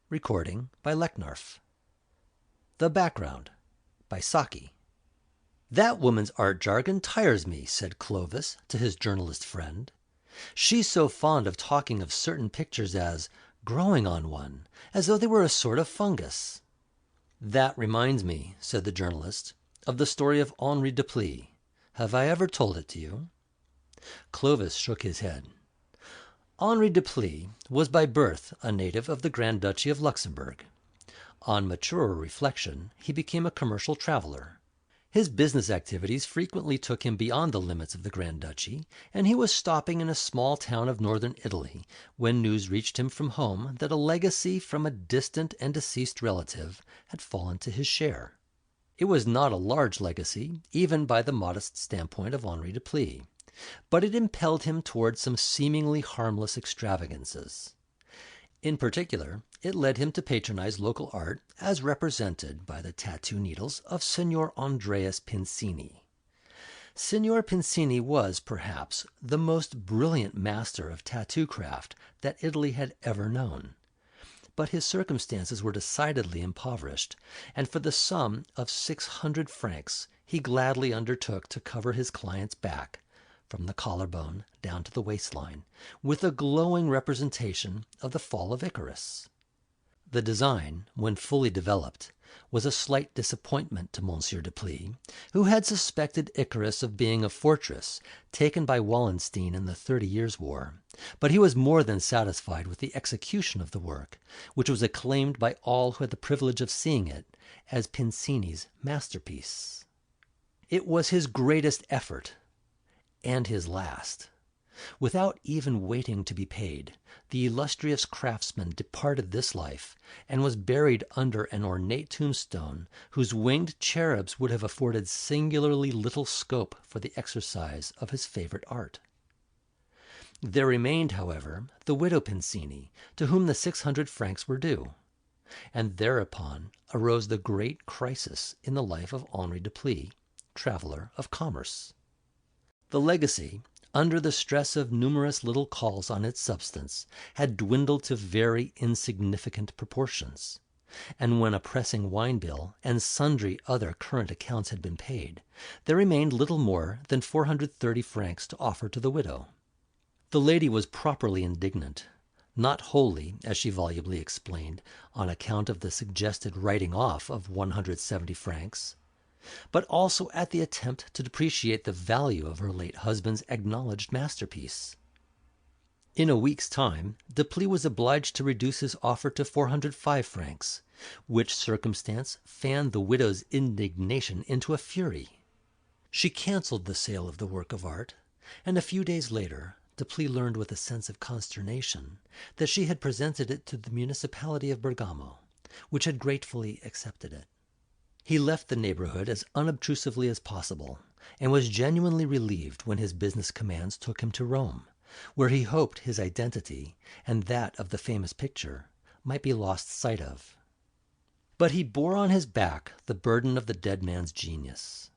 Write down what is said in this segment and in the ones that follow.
Recording by Leknarf. The Background by Saki. "That woman's art jargon tires me," said Clovis to his journalist friend. "She's so fond of talking of certain pictures as 'growing on one,' as though they were a sort of fungus." "That reminds me," said the journalist, "of the story of Henri Deplis. Have I ever told it to you?" Clovis shook his head. Henri Deplis was by birth a native of the Grand Duchy of Luxembourg. On maturer reflection he became a commercial traveler. His business activities frequently took him beyond the limits of the Grand Duchy, and he was stopping in a small town of northern Italy when news reached him from home that a legacy from a distant and deceased relative had fallen to his share. It was not a large legacy, even by the modest standpoint of Henri Deplis, but it impelled him towards some seemingly harmless extravagances. In particular, it led him to patronize local art as represented by the tattoo needles of Signor Andreas Pincini. Signor Pincini was, perhaps, the most brilliant master of tattoo craft that Italy had ever known. But his circumstances were decidedly impoverished, and for the sum of 600 francs he gladly undertook to cover his client's back, from the collarbone down to the waistline, with a glowing representation of the fall of Icarus. The design, when fully developed, was a slight disappointment to Monsieur Deplis, who had suspected Icarus of being a fortress taken by Wallenstein in the 30 Years' War, but he was more than satisfied with the execution of the work, which was acclaimed by all who had the privilege of seeing it as Pincini's masterpiece. It was his greatest effort, and his last. Without even waiting to be paid, the illustrious craftsman departed this life, and was buried under an ornate tombstone whose winged cherubs would have afforded singularly little scope for the exercise of his favorite art. There remained, however, the widow Pincini, to whom the 600 francs were due, and thereupon arose the great crisis in the life of Henri Deplis, traveler of commerce. The legacy, under the stress of numerous little calls on its substance, had dwindled to very insignificant proportions, and when a pressing wine bill and sundry other current accounts had been paid, there remained little more than 430 francs to offer to the widow. The lady was properly indignant, not wholly, as she volubly explained, on account of the suggested writing off of 170 francs, but also at the attempt to depreciate the value of her late husband's acknowledged masterpiece. In a week's time Deplis was obliged to reduce his offer to 405 francs, which circumstance fanned the widow's indignation into a fury. She cancelled the sale of the work of art, and a few days later Deplis learned with a sense of consternation that she had presented it to the municipality of Bergamo, which had gratefully accepted it. He left the neighborhood as unobtrusively as possible, and was genuinely relieved when his business commands took him to Rome, where he hoped his identity, and that of the famous picture, might be lost sight of. But he bore on his back the burden of the dead man's genius.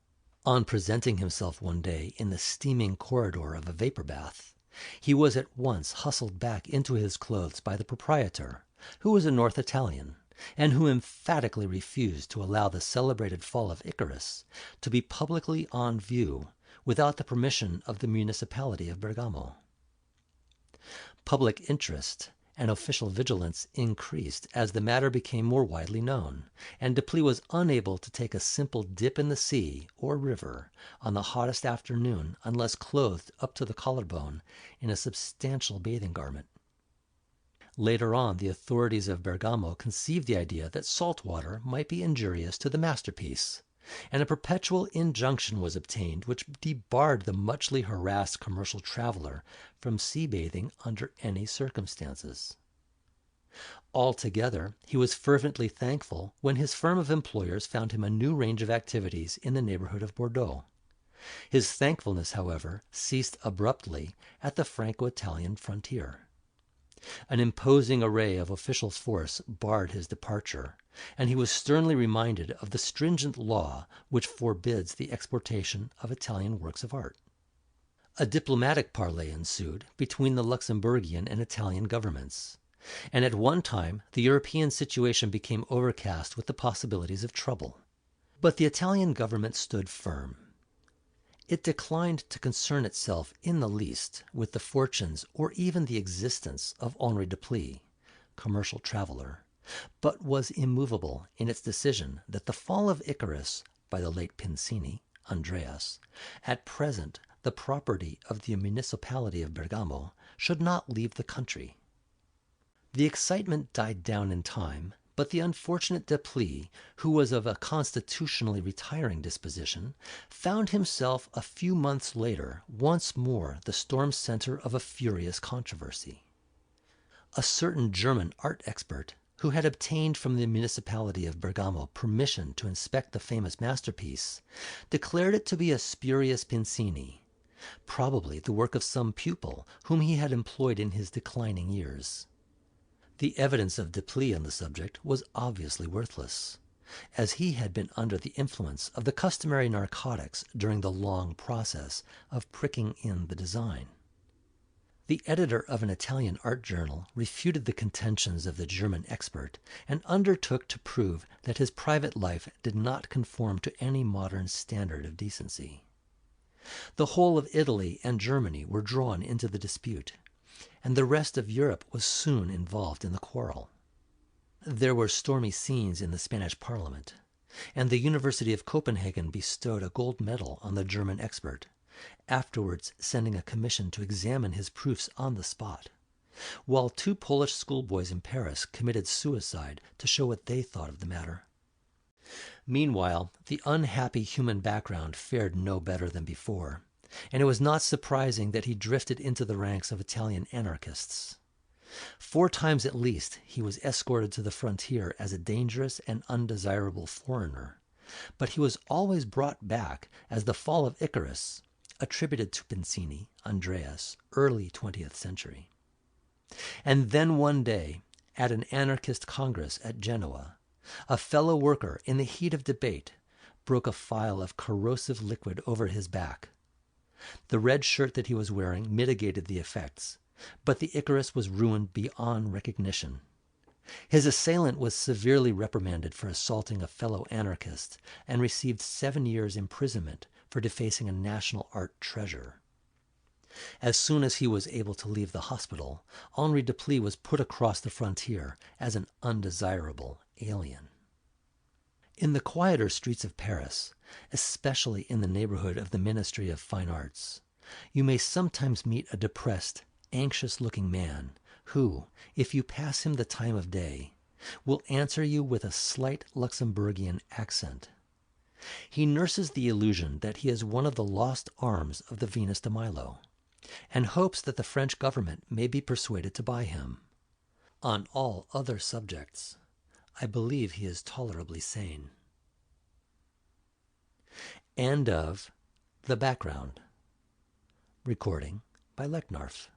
On presenting himself one day in the steaming corridor of a vapor bath, he was at once hustled back into his clothes by the proprietor, who was a North Italian, and who emphatically refused to allow the celebrated fall of Icarus to be publicly on view without the permission of the municipality of Bergamo. Public interest and official vigilance increased as the matter became more widely known, and Deplis was unable to take a simple dip in the sea or river on the hottest afternoon unless clothed up to the collarbone in a substantial bathing garment. Later on, the authorities of Bergamo conceived the idea that salt water might be injurious to the masterpiece, and a perpetual injunction was obtained which debarred the muchly harassed commercial traveler from sea bathing under any circumstances. Altogether, he was fervently thankful when his firm of employers found him a new range of activities in the neighborhood of Bordeaux. His thankfulness, however, ceased abruptly at the Franco-Italian frontier. An imposing array of official force barred his departure, and he was sternly reminded of the stringent law which forbids the exportation of Italian works of art. A diplomatic parley ensued between the Luxembourgian and Italian governments, and at one time the European situation became overcast with the possibilities of trouble. But the Italian government stood firm. It declined to concern itself in the least with the fortunes or even the existence of Henri Deplis, commercial traveler, but was immovable in its decision that the fall of Icarus by the late Pincini, Andreas, at present the property of the municipality of Bergamo, should not leave the country. The excitement died down in time, but the unfortunate Deplis, who was of a constitutionally retiring disposition, found himself a few months later once more the storm center of a furious controversy. A certain German art expert, who had obtained from the municipality of Bergamo permission to inspect the famous masterpiece, declared it to be a spurious Pincini, probably the work of some pupil whom he had employed in his declining years. The evidence of Deplis on the subject was obviously worthless, as he had been under the influence of the customary narcotics during the long process of pricking in the design. The editor of an Italian art journal refuted the contentions of the German expert and undertook to prove that his private life did not conform to any modern standard of decency. The whole of Italy and Germany were drawn into the dispute, and the rest of Europe was soon involved in the quarrel. There were stormy scenes in the Spanish Parliament, and the University of Copenhagen bestowed a gold medal on the German expert, afterwards sending a commission to examine his proofs on the spot, while 2 Polish schoolboys in Paris committed suicide to show what they thought of the matter. Meanwhile, the unhappy human background fared no better than before, and it was not surprising that he drifted into the ranks of Italian anarchists. 4 times at least he was escorted to the frontier as a dangerous and undesirable foreigner, but he was always brought back as the fall of Icarus, attributed to Pincini, Andreas, early 20th century. And then one day, at an anarchist congress at Genoa, a fellow worker in the heat of debate broke a phial of corrosive liquid over his back. The red shirt that he was wearing mitigated the effects, but the Icarus was ruined beyond recognition. His assailant was severely reprimanded for assaulting a fellow anarchist and received 7 years' imprisonment for defacing a national art treasure. As soon as he was able to leave the hospital, Henri Deplis was put across the frontier as an undesirable alien. In the quieter streets of Paris, especially in the neighborhood of the Ministry of Fine Arts, you may sometimes meet a depressed, anxious-looking man who, if you pass him the time of day, will answer you with a slight Luxembourgian accent. He nurses the illusion that he is one of the lost arms of the Venus de Milo, and hopes that the French government may be persuaded to buy him. On all other subjects, I believe he is tolerably sane. End of The Background. Recording by Lecknarf.